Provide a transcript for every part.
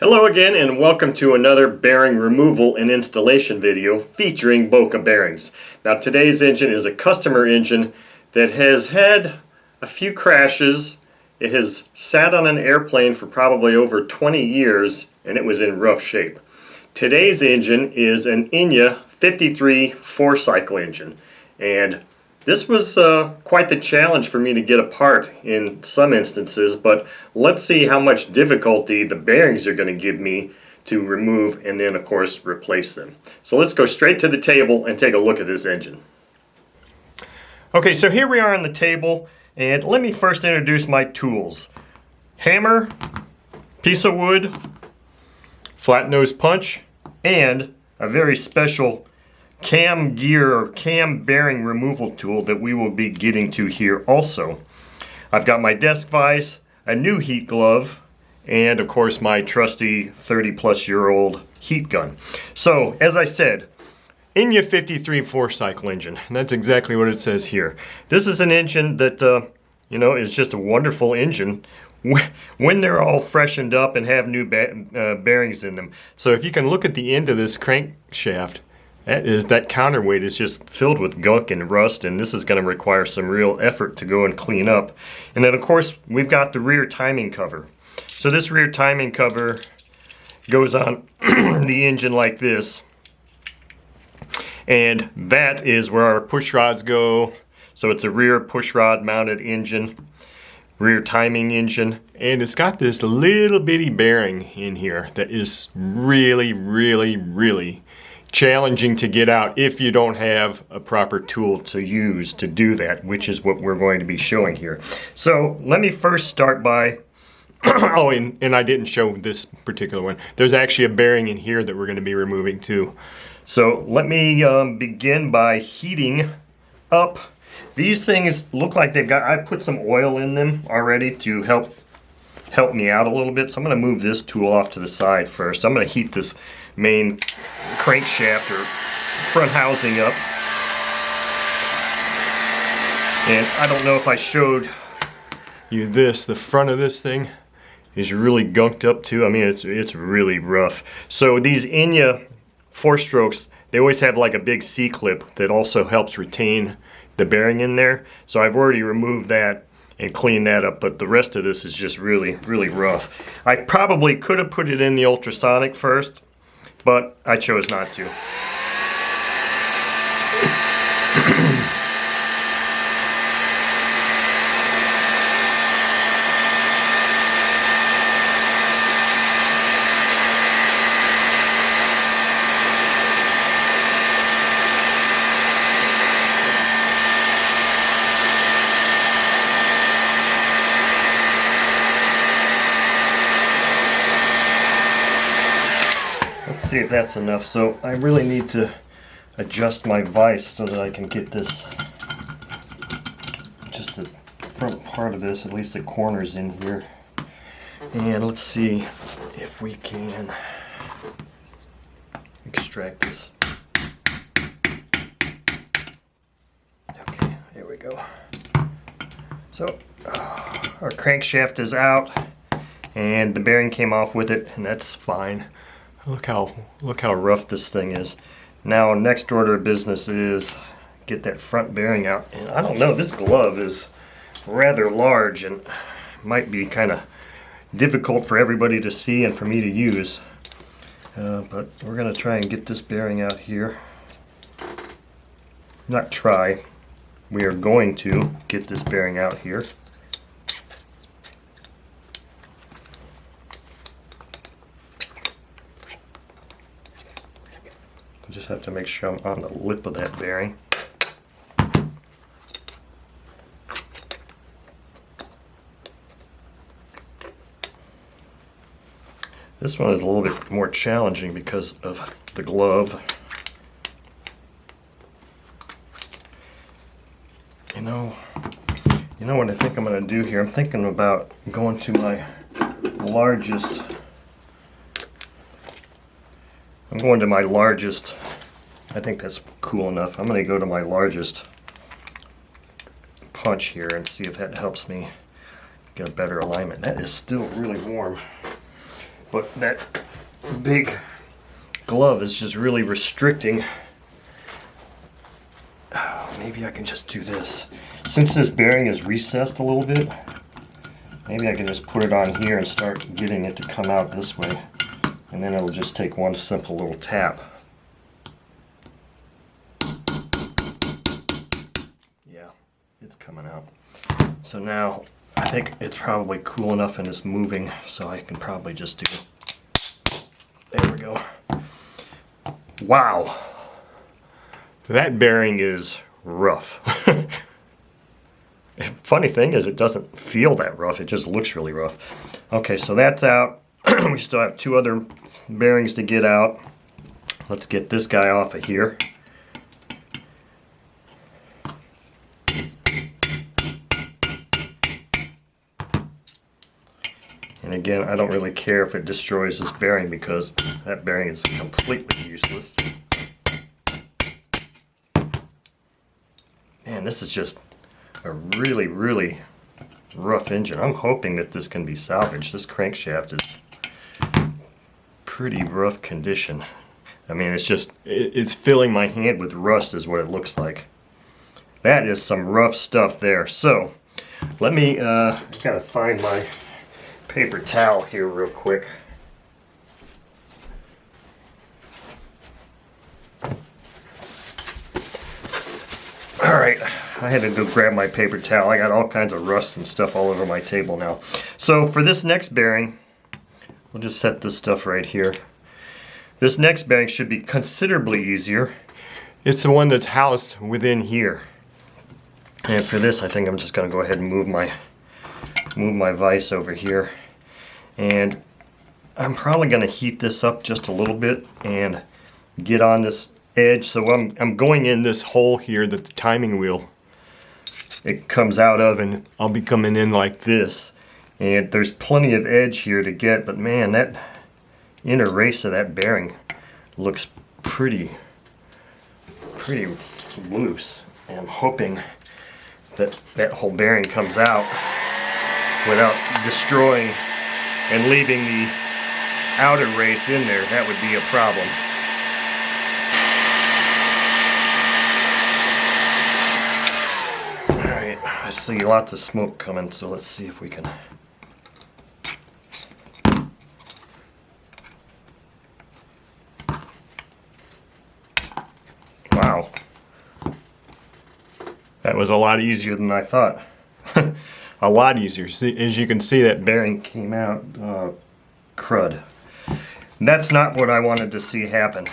Hello again and welcome to another bearing removal and installation video featuring Boca bearings. Now today's engine is a customer engine that has had a few crashes. It has sat on an airplane for probably over 20 years and it was in rough shape. Today's engine is an Enya 53 4-cycle engine, and this was quite the challenge for me to get apart in some instances, but let's see how much difficulty the bearings are going to give me to remove and then of course replace them. So let's go straight to the table and take a look at this engine. Okay, so here we are on the table, and let me first introduce my tools. Hammer, piece of wood, flat nose punch, and a very special cam gear or cam bearing removal tool that we will be getting to here also. I've got my desk vise, a new heat glove, and of course my trusty 30-plus-year-old heat gun. So as I said, Enya 53 4-cycle engine, and that's exactly what it says here. This is an engine that is just a wonderful engine when they're all freshened up and have new bearings in them. So if you can look at the end of this crankshaft, that counterweight is just filled with gunk and rust, and this is going to require some real effort to go and clean up. And then of course we've got the rear timing cover. So this rear timing cover goes on the engine like this, and that is where our push rods go. So it's a rear push rod mounted engine, rear timing engine, and it's got this little bitty bearing in here that is really challenging to get out if you don't have a proper tool to use to do that, which is what we're going to be showing here. So let me first start by oh, and I didn't show this particular one. There's actually a bearing in here that we're going to be removing too. So let me begin by heating up. These things look like I put some oil in them already to help me out a little bit. So I'm going to move this tool off to the side first. I'm going to heat this main crankshaft or front housing up. And I don't know if I showed you this. The front of this thing is really gunked up too. I mean, it's really rough. So these Enya 4-strokes, they always have like a big C-clip that also helps retain the bearing in there. So I've already removed that and cleaned that up, but the rest of this is just really rough. I probably could have put it in the ultrasonic first, but I chose not to. Let's see if that's enough. So I really need to adjust my vise so that I can get this, just the front part of this, at least the corners in here. And let's see if we can extract this. Okay, there we go. So our crankshaft is out and the bearing came off with it, and that's fine. Look how rough this thing is. Now next order of business is get that front bearing out. And I don't know, this glove is rather large and might be kind of difficult for everybody to see and for me to use. But we're going to try and get this bearing out here. Not try. We are going to get this bearing out here. Just have to make sure I'm on the lip of that bearing. This one is a little bit more challenging because of the glove. You know what I think I'm going to do here? I'm thinking about going to my largest. I think that's cool enough. I'm going to go to my largest punch here and see if that helps me get a better alignment. That is still really warm. but that big glove is just really restricting. Oh, maybe I can just do this. Since this bearing is recessed a little bit, maybe I can just put it on here and start getting it to come out this way. And then it'll just take one simple little tap. Yeah, it's coming out. So now I think it's probably cool enough and it's moving, so I can probably just do. There we go. Wow. That bearing is rough. Funny thing is, it doesn't feel that rough. It just looks really rough. Okay, so that's out. We still have two other bearings to get out. Let's get this guy off of here. And again, I don't really care if it destroys this bearing because that bearing is completely useless. Man, this is just a really, really rough engine. I'm hoping that this can be salvaged. This crankshaft is pretty rough condition. I mean, it's filling my hand with rust is what it looks like. That is some rough stuff there. So, let me, gotta find my paper towel here real quick. Alright, I had to go grab my paper towel. I got all kinds of rust and stuff all over my table now. So for this next bearing, we'll just set this stuff right here. This next bearing should be considerably easier. It's the one that's housed within here. And for this, I think I'm just going to go ahead and move my vise over here. And I'm probably going to heat this up just a little bit and get on this edge. So I'm going in this hole here that the timing wheel it comes out of, and I'll be coming in like this. And there's plenty of edge here to get, but man, that inner race of that bearing looks pretty loose. And I'm hoping that that whole bearing comes out without destroying and leaving the outer race in there. That would be a problem. Alright, I see lots of smoke coming, so let's see if we can. Wow. That was a lot easier than I thought. A lot easier. See, as you can see, that bearing came out crud. That's not what I wanted to see happen.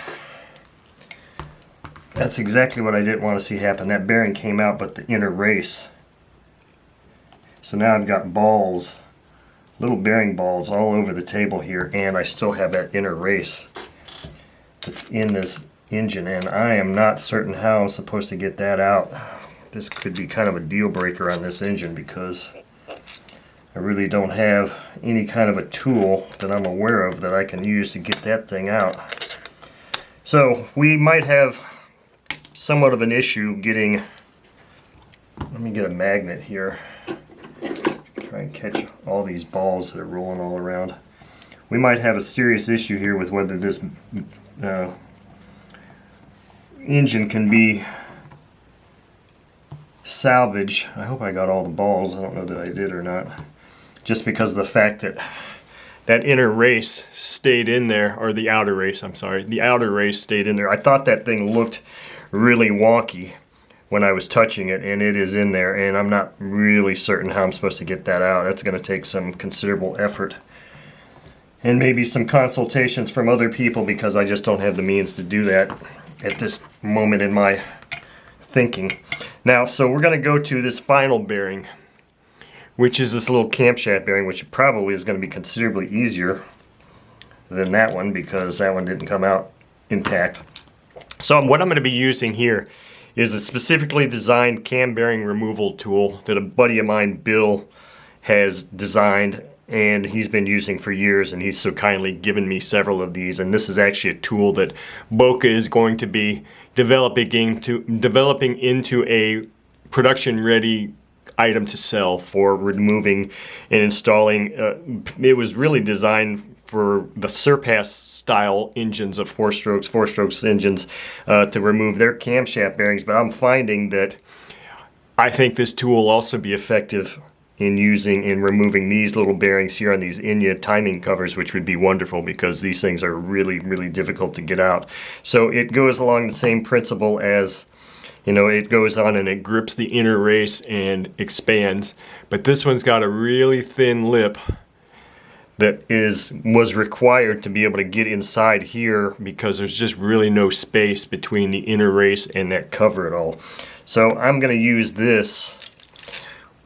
That's exactly what I didn't want to see happen. That bearing came out, but the inner race. So now I've got balls, little bearing balls all over the table here, and I still have that inner race that's in this engine, and I am not certain how I'm supposed to get that out. This could be kind of a deal breaker on this engine because I really don't have any kind of a tool that I'm aware of that I can use to get that thing out. So we might have somewhat of an issue getting, let me get a magnet here, try and catch all these balls that are rolling all around. We might have a serious issue here with whether this engine can be salvaged. I hope I got all the balls. I don't know that I did or not. Just because of the fact that that inner race stayed in there, or the outer race, I'm sorry. The outer race stayed in there. I thought that thing looked really wonky when I was touching it, and it is in there, and I'm not really certain how I'm supposed to get that out. That's going to take some considerable effort and maybe some consultations from other people because I just don't have the means to do that at this moment in my thinking. Now, so we're going to go to this final bearing, which is this little camshaft bearing, which probably is going to be considerably easier than that one because that one didn't come out intact. So what I'm going to be using here is a specifically designed cam bearing removal tool that a buddy of mine, Bill, has designed, and he's been using for years, and he's so kindly given me several of these. And this is actually a tool that Boca is going to be developing into a production-ready item to sell for removing and installing. It was really designed for the Surpass style engines of four strokes engines to remove their camshaft bearings, but I'm finding that I think this tool will also be effective in removing these little bearings here on these Enya timing covers, which would be wonderful because these things are really, really difficult to get out. So it goes along the same principle as, you know, it goes on and it grips the inner race and expands, but this one's got a really thin lip that was required to be able to get inside here because there's just really no space between the inner race and that cover at all. So I'm going to use this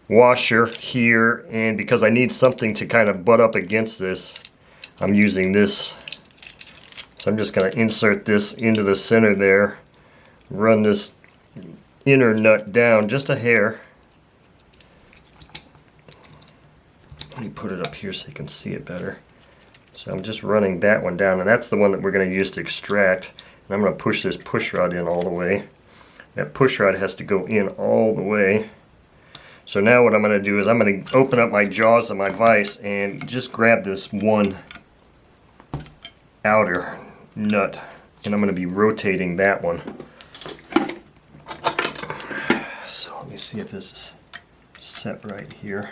washer here, and because I need something to kind of butt up against this, I'm using this. So I'm just going to insert this into the center there, run this inner nut down just a hair. Let me put it up here so you can see it better. So I'm just running that one down, and that's the one that we're going to use to extract. And I'm going to push this push rod in all the way. That push rod has to go in all the way. So now what I'm going to do is I'm going to open up my jaws of my vise and just grab this one outer nut, and I'm going to be rotating that one. So let me see if this is set right here.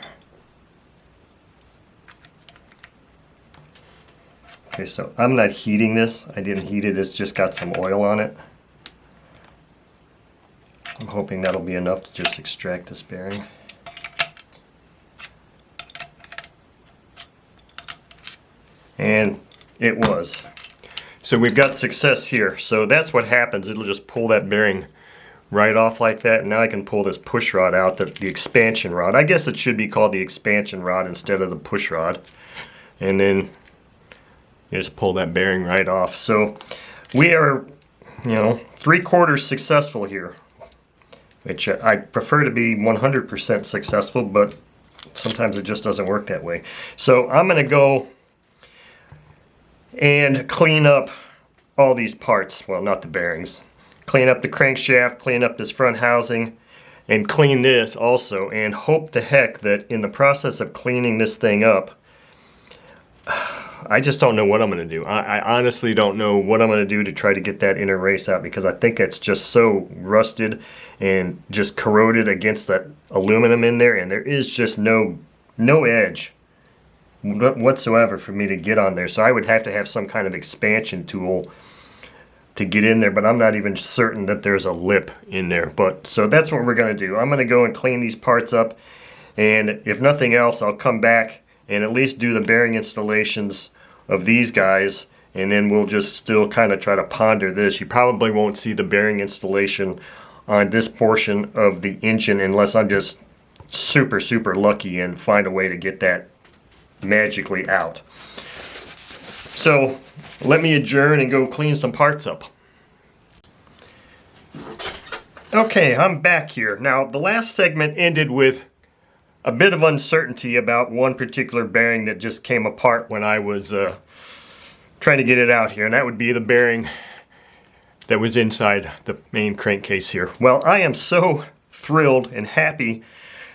Okay, so I'm not heating this. I didn't heat it, it's just got some oil on it. I'm hoping that'll be enough to just extract this bearing. And it was. So we've got success here. So that's what happens. It'll just pull that bearing right off like that. And now I can pull this push rod out, the expansion rod. I guess it should be called the expansion rod instead of the push rod. And then you just pull that bearing right off. So we are, 3/4 successful here, which I prefer to be 100% successful, but sometimes it just doesn't work that way. So I'm going to go and clean up all these parts. Well, not the bearings. Clean up the crankshaft, clean up this front housing, and clean this also, and hope to heck that in the process of cleaning this thing up, I just don't know what I'm going to do. I honestly don't know what I'm going to do to try to get that inner race out, because I think it's just so rusted and just corroded against that aluminum in there, and there is just no edge whatsoever for me to get on there. So I would have to have some kind of expansion tool to get in there, but I'm not even certain that there's a lip in there. But so that's what we're going to do. I'm going to go and clean these parts up, and if nothing else, I'll come back and at least do the bearing installations of these guys, and then we'll just still kind of try to ponder this. You probably won't see the bearing installation on this portion of the engine unless I'm just super lucky and find a way to get that magically out. So let me adjourn and go clean some parts up. Okay, I'm back here. Now the last segment ended with a bit of uncertainty about one particular bearing that just came apart when I was trying to get it out here, and that would be the bearing that was inside the main crankcase here. Well, I am so thrilled and happy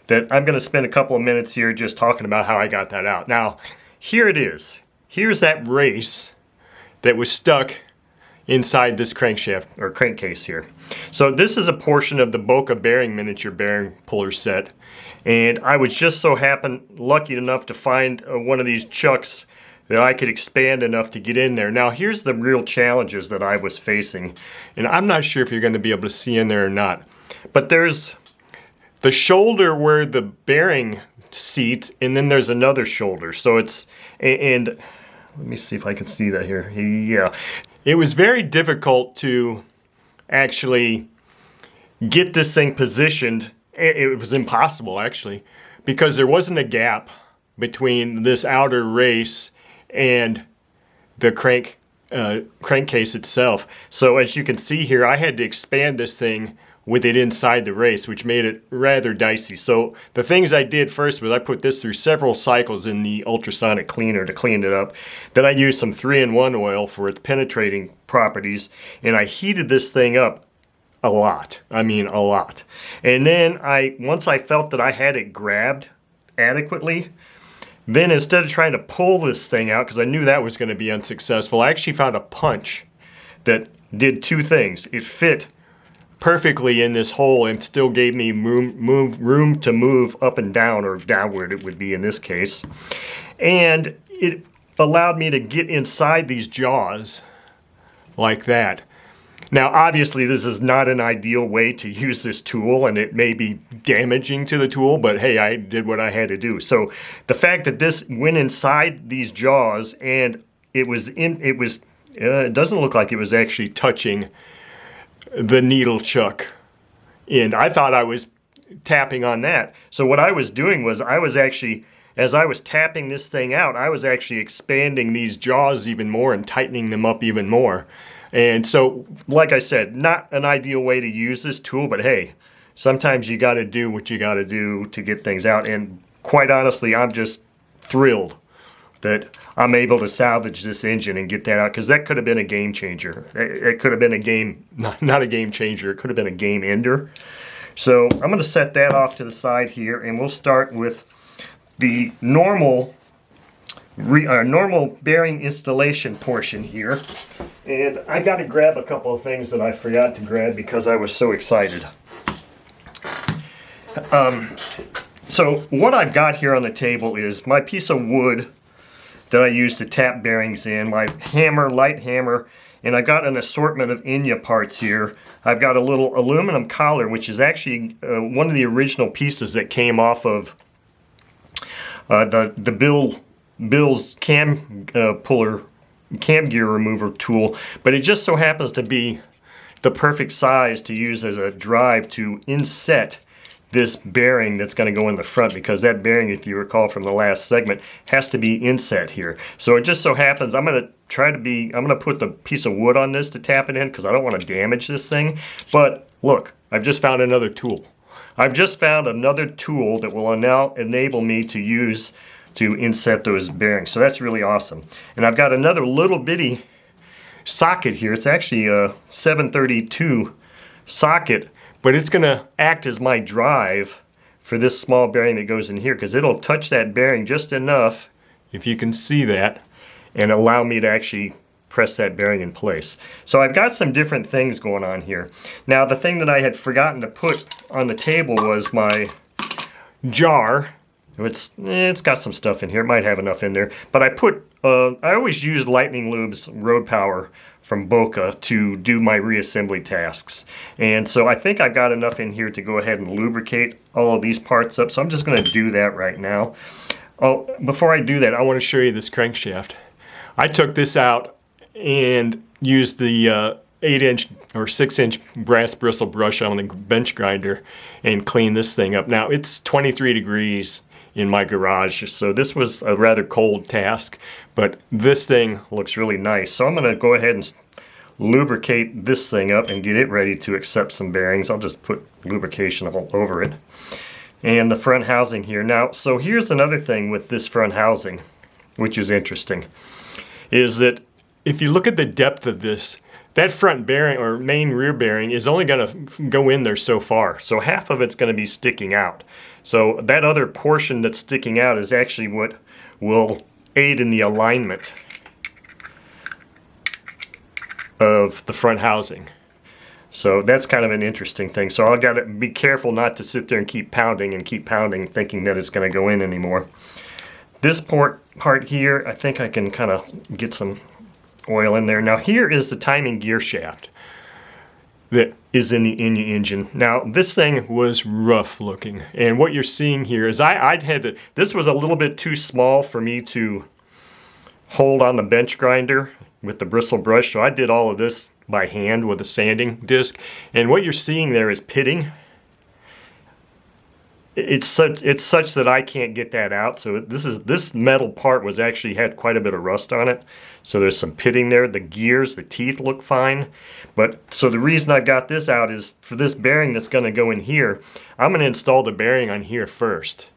that I'm going to spend a couple of minutes here just talking about how I got that out. Now, here it is. Here's that race that was stuck inside this crankshaft or crankcase here. So this is a portion of the Boca bearing miniature bearing puller set, and I was just so lucky enough to find one of these chucks that I could expand enough to get in there. Now here's the real challenges that I was facing, and I'm not sure if you're going to be able to see in there or not, but there's the shoulder where the bearing seat, and then there's another shoulder. So it's, and let me see if I can see that here. Yeah, it was very difficult to actually get this thing positioned. It was impossible actually, because there wasn't a gap between this outer race and the crankcase itself. So as you can see here, I had to expand this thing with it inside the race, which made it rather dicey. So the things I did first was I put this through several cycles in the ultrasonic cleaner to clean it up. Then I used some 3-in-1 oil for its penetrating properties, and I heated this thing up a lot. I mean, a lot. And then once I felt that I had it grabbed adequately, Then instead of trying to pull this thing out, because I knew that was going to be unsuccessful, I actually found a punch that did two things. It fit perfectly in this hole and still gave me room to move up and down, or downward it would be in this case. And it allowed me to get inside these jaws like that. Now obviously this is not an ideal way to use this tool, and it may be damaging to the tool, but hey, I did what I had to do. So the fact that this went inside these jaws and it doesn't look like it was actually touching the needle chuck, and I thought I was tapping on that. So what I was doing was as I was tapping this thing out, I was actually expanding these jaws even more and tightening them up even more. And so, like I said, not an ideal way to use this tool, but hey, sometimes you got to do what you got to do to get things out. And quite honestly, I'm just thrilled that I'm able to salvage this engine and get that out, because that could have been a game changer. It could have been a game, not a game changer, it could have been a game ender. So I'm going to set that off to the side here, and we'll start with the normal bearing installation portion here. And I got to grab a couple of things that I forgot to grab because I was so excited. So what I've got here on the table is my piece of wood that I use to tap bearings in, my hammer, light hammer, and I got an assortment of Enya parts here. I've got a little aluminum collar, which is actually one of the original pieces that came off of Bill's cam gear remover tool, but it just so happens to be the perfect size to use as a drive to inset this bearing that's going to go in the front, because that bearing, if you recall from the last segment, has to be inset here. So it just so happens I'm going to put the piece of wood on this to tap it in, because I don't want to damage this thing. But look, I've just found another tool. I've just found another tool that will now enable me to use to inset those bearings. So that's really awesome. And I've got another little bitty socket here. It's actually a 732 socket, but it's going to act as my drive for this small bearing that goes in here, because it'll touch that bearing just enough, if you can see that, and allow me to actually press that bearing in place. So I've got some different things going on here. Now the thing that I had forgotten to put on the table was my jar. It's got some stuff in here. It might have enough in there. But I always use Lightning Lube's Road Power from Boca to do my reassembly tasks. And so I think I've got enough in here to go ahead and lubricate all of these parts up. So I'm just going to do that right now. Oh, before I do that, I want to show you this crankshaft. I took this out and used the 8-inch or 6-inch brass bristle brush on the bench grinder and cleaned this thing up. Now it's 23 degrees in my garage, so this was a rather cold task, but this thing looks really nice. So I'm going to go ahead and lubricate this thing up and get it ready to accept some bearings. I'll just put lubrication all over it. And the front housing here. Now, so here's another thing with this front housing, which is interesting, is that if you look at the depth of this, that front bearing or main rear bearing is only going to go in there so far. So half of it's going to be sticking out. So that other portion that's sticking out is actually what will aid in the alignment of the front housing. So that's kind of an interesting thing. So I've got to be careful not to sit there and keep pounding thinking that it's going to go in anymore. This part here, I think I can kind of get some oil in there. Now here is the timing gear shaft that is in the Enya engine. Now this thing was rough looking, and what you're seeing here is this was a little bit too small for me to hold on the bench grinder with the bristle brush, so I did all of this by hand with a sanding disc. And what you're seeing there is pitting. It's such that I can't get that out. So this metal part had quite a bit of rust on it. So there's some pitting there. The gears, the teeth look fine. But so the reason I've got this out is for this bearing that's going to go in here, I'm going to install the bearing on here first.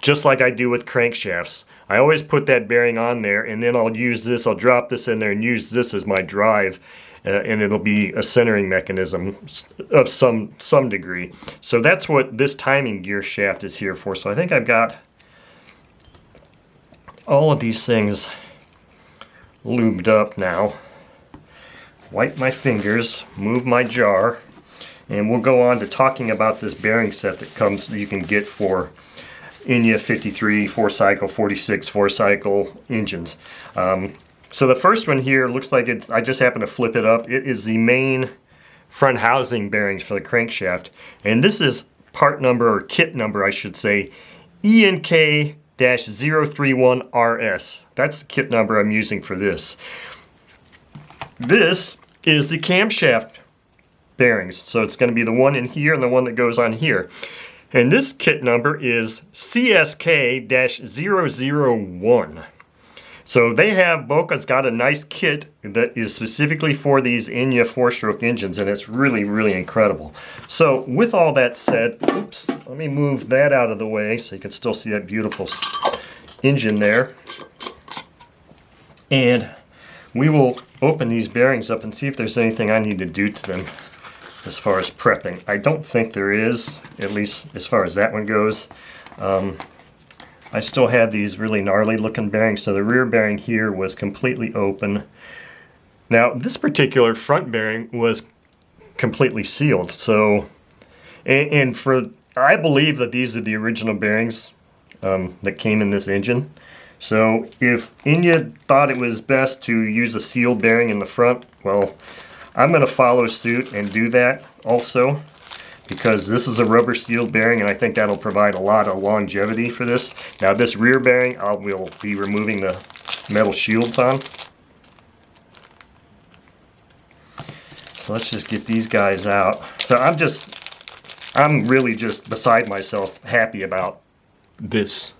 Just like I do with crankshafts. I always put that bearing on there, and then I'll drop this in there and use this as my drive. And it'll be a centering mechanism of some degree. So that's what this timing gear shaft is here for. So I think I've got all of these things lubed up now. Wipe my fingers, move my jar, and we'll go on to talking about this bearing set that you can get for Enya 53 4-cycle, 46 4-cycle engines. So the first one here looks like I just happened to flip it up. It is the main front housing bearings for the crankshaft, and this is part number, or kit number I should say, ENK-031RS. That's the kit number I'm using for this. This is the camshaft bearings, so it's going to be the one in here and the one that goes on here. And this kit number is CSK-001. So Boca's got a nice kit that is specifically for these Enya 4-stroke engines, and it's really, really incredible. So with all that said, oops, let me move that out of the way so you can still see that beautiful engine there. And we will open these bearings up and see if there's anything I need to do to them as far as prepping. I don't think there is, at least as far as that one goes. I still have these really gnarly looking bearings, so the rear bearing here was completely open. Now this particular front bearing was completely sealed, so I believe that these are the original bearings that came in this engine. So if Enya thought it was best to use a sealed bearing in the front, well, I'm going to follow suit and do that also, because this is a rubber sealed bearing and I think that'll provide a lot of longevity for this. Now this rear bearing, we'll be removing the metal shields on. So let's just get these guys out. So I'm really just beside myself happy about this.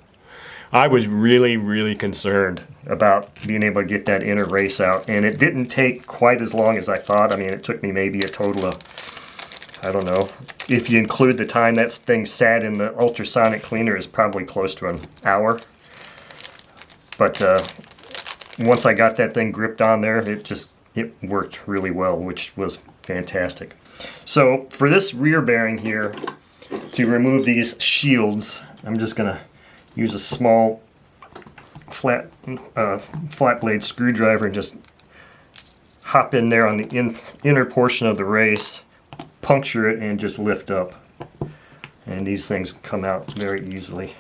I was really, really concerned about being able to get that inner race out, and it didn't take quite as long as I thought. I mean, it took me maybe a total of, I don't know, if you include the time that thing sat in the ultrasonic cleaner, is probably close to an hour. But once I got that thing gripped on there, it worked really well, which was fantastic. So for this rear bearing here, to remove these shields, I'm just going to use a small flat blade screwdriver and just hop in there on the inner portion of the race, puncture it, and just lift up. And these things come out very easily.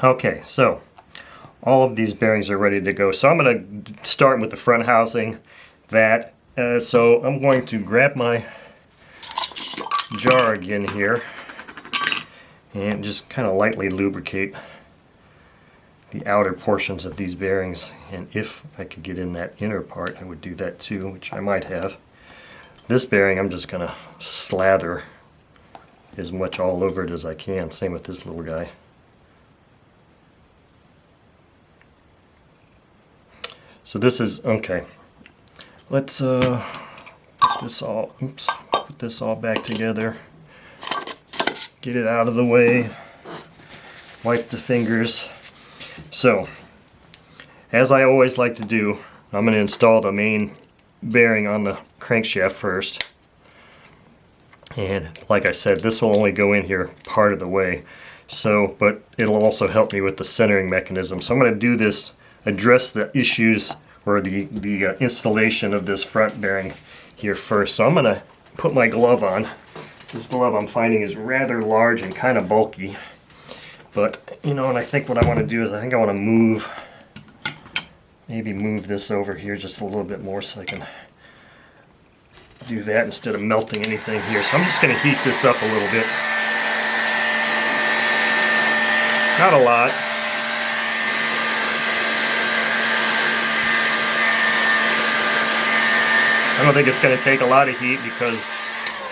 Okay, so all of these bearings are ready to go. So I'm going to start with the front housing. So I'm going to grab my jar again here and just kind of lightly lubricate the outer portions of these bearings. And if I could get in that inner part, I would do that too, which I might have. This bearing, I'm just going to slather as much all over it as I can. Same with this little guy. So this is, okay, let's put this all back together, get it out of the way, wipe the fingers. So, as I always like to do, I'm going to install the main bearing on the crankshaft first. And like I said, this will only go in here part of the way. So, but it'll also help me with the centering mechanism. So I'm going to do this, address the issues or the installation of this front bearing here first. So I'm going to put my glove on. This glove I'm finding is rather large and kind of bulky. But, you know, and I think what I want to do is I want to maybe move this over here just a little bit more so I can do that instead of melting anything here. So I'm just going to heat this up a little bit. Not a lot. I don't think it's going to take a lot of heat because,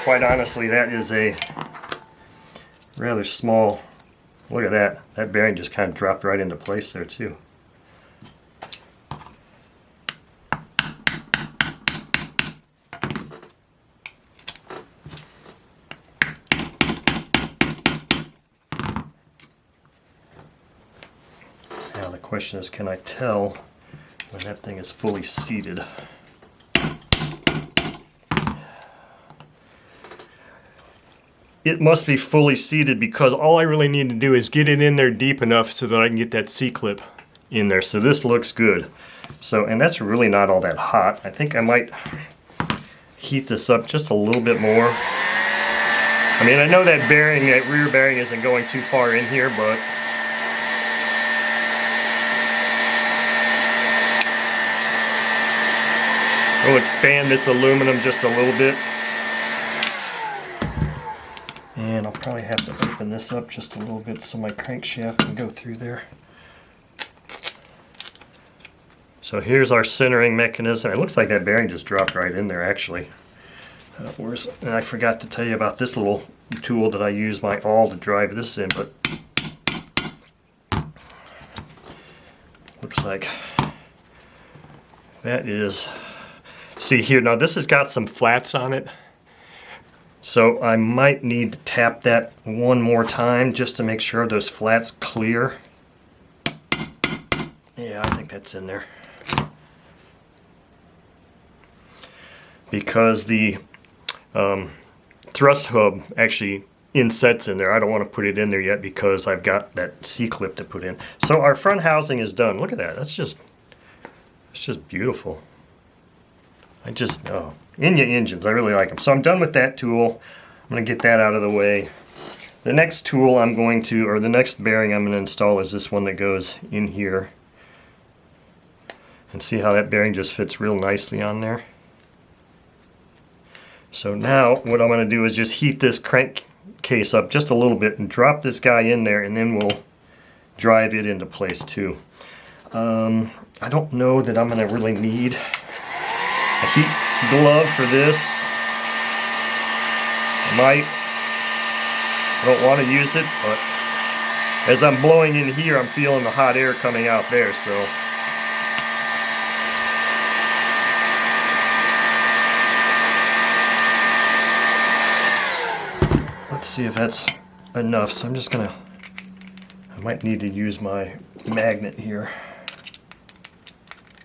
quite honestly, that is a rather small, look at that. That bearing just kind of dropped right into place there too. Now Now the question is, can I tell when that thing is fully seated? It must be fully seated because all I really need to do is get it in there deep enough so that I can get that C-clip in there. So this looks good. So, and that's really not all that hot. I think I might heat this up just a little bit more. I mean, I know that bearing, that rear bearing isn't going too far in here, but we'll expand this aluminum just a little bit. And I'll probably have to open this up just a little bit so my crankshaft can go through there. So here's our centering mechanism. It looks like that bearing just dropped right in there actually. And I forgot to tell you about this little tool that I use my awl to drive this in, but looks like that is, see here, now this has got some flats on it. So I might need to tap that one more time just to make sure those flats clear. Yeah, I think that's in there. Because the thrust hub actually insets in there. I don't want to put it in there yet because I've got that C-clip to put in. So our front housing is done. Look at that. It's just beautiful. Enya engines, I really like them. So I'm done with that tool. I'm going to get that out of the way. The next tool I'm going to, or the next bearing I'm going to install is this one that goes in here. And see how that bearing just fits real nicely on there. So now what I'm going to do is just heat this crankcase up just a little bit and drop this guy in there, and then we'll drive it into place too. I don't know that I'm going to really need a heat glove for this. I don't want to use it, but as I'm blowing in here, I'm feeling the hot air coming out there, so. Let's see if that's enough. So I'm just gonna, I might need to use my magnet here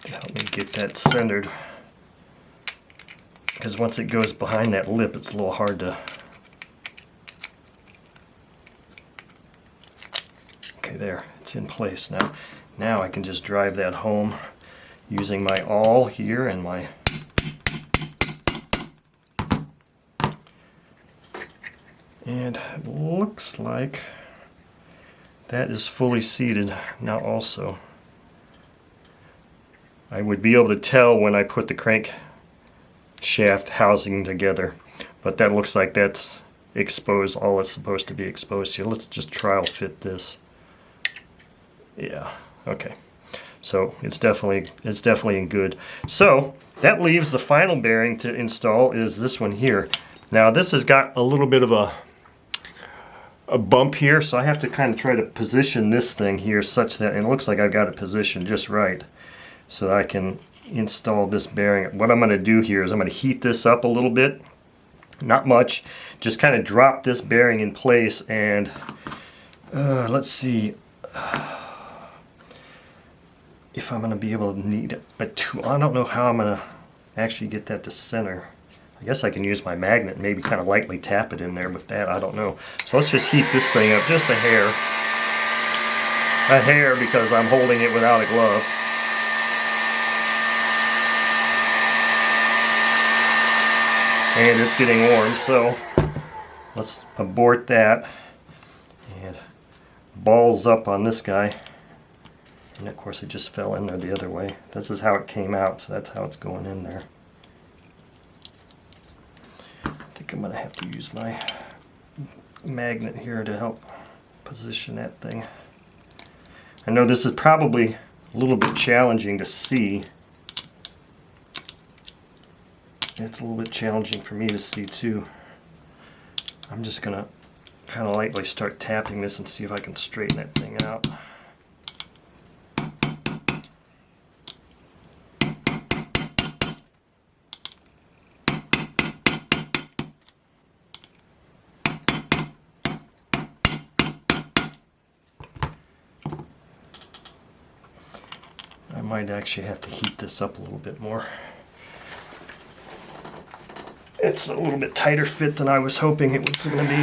to help me get that centered. Because once it goes behind that lip, it's a little hard to. Okay, there, it's in place now. Now I can just drive that home using my awl here and my and it looks like that is fully seated now also. I would be able to tell when I put the crank shaft housing together, but that looks like that's exposed, all it's supposed to be exposed here. Let's just trial fit this. Yeah, okay. So it's definitely in good. So that leaves the final bearing to install is this one here. Now this has got a little bit of a bump here, so I have to kind of try to position this thing here such that, and it looks like I've got it positioned just right so that I can install this bearing. What I'm going to do here is I'm going to heat this up a little bit, not much, just kind of drop this bearing in place, and let's see if I'm going to be able to need a tool. I don't know how I'm going to actually get that to center. I guess I can use my magnet and maybe kind of lightly tap it in there with that. I don't know. So let's just heat this thing up just a hair. A hair because I'm holding it without a glove. And it's getting warm, so let's abort that. And balls up on this guy. And of course it just fell in there the other way. This is how it came out, so that's how it's going in there. I think I'm going to have to use my magnet here to help position that thing. I know this is probably a little bit challenging to see. It's a little bit challenging for me to see too. I'm just going to kind of lightly start tapping this and see if I can straighten that thing out. might actually have to heat this up a little bit more. It's a little bit tighter fit than I was hoping it was going to be.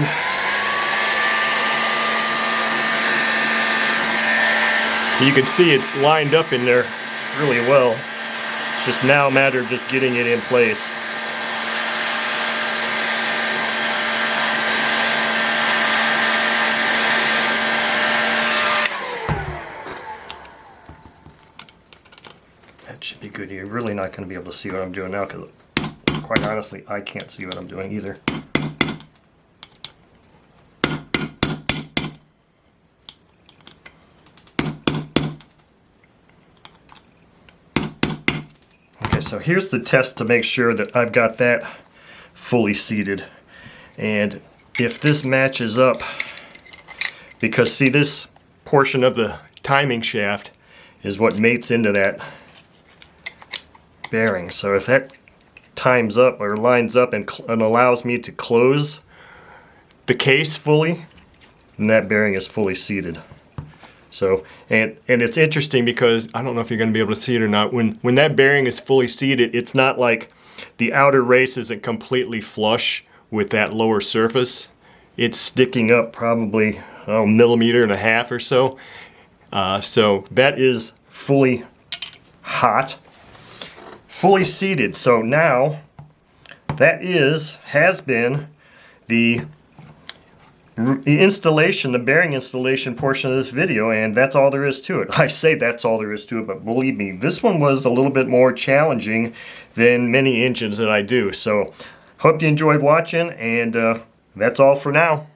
You can see it's lined up in there really well. It's just now a matter of just getting it in place. That should be good. You're really not going to be able to see what I'm doing now because, quite honestly, I can't see what I'm doing either. Okay, so here's the test to make sure that I've got that fully seated. And if this matches up, because see, this portion of the timing shaft is what mates into that bearing. So if that times up or lines up and allows me to close the case fully, then that bearing is fully seated. So, and it's interesting because I don't know if you're going to be able to see it or not. When that bearing is fully seated, it's not like the outer race isn't completely flush with that lower surface. It's sticking up probably a millimeter and a half or so. So that is fully hot, fully seated. So now that has been the installation, the bearing installation portion of this video, and that's all there is to it. I say that's all there is to it, but believe me, this one was a little bit more challenging than many engines that I do. So hope you enjoyed watching, and that's all for now.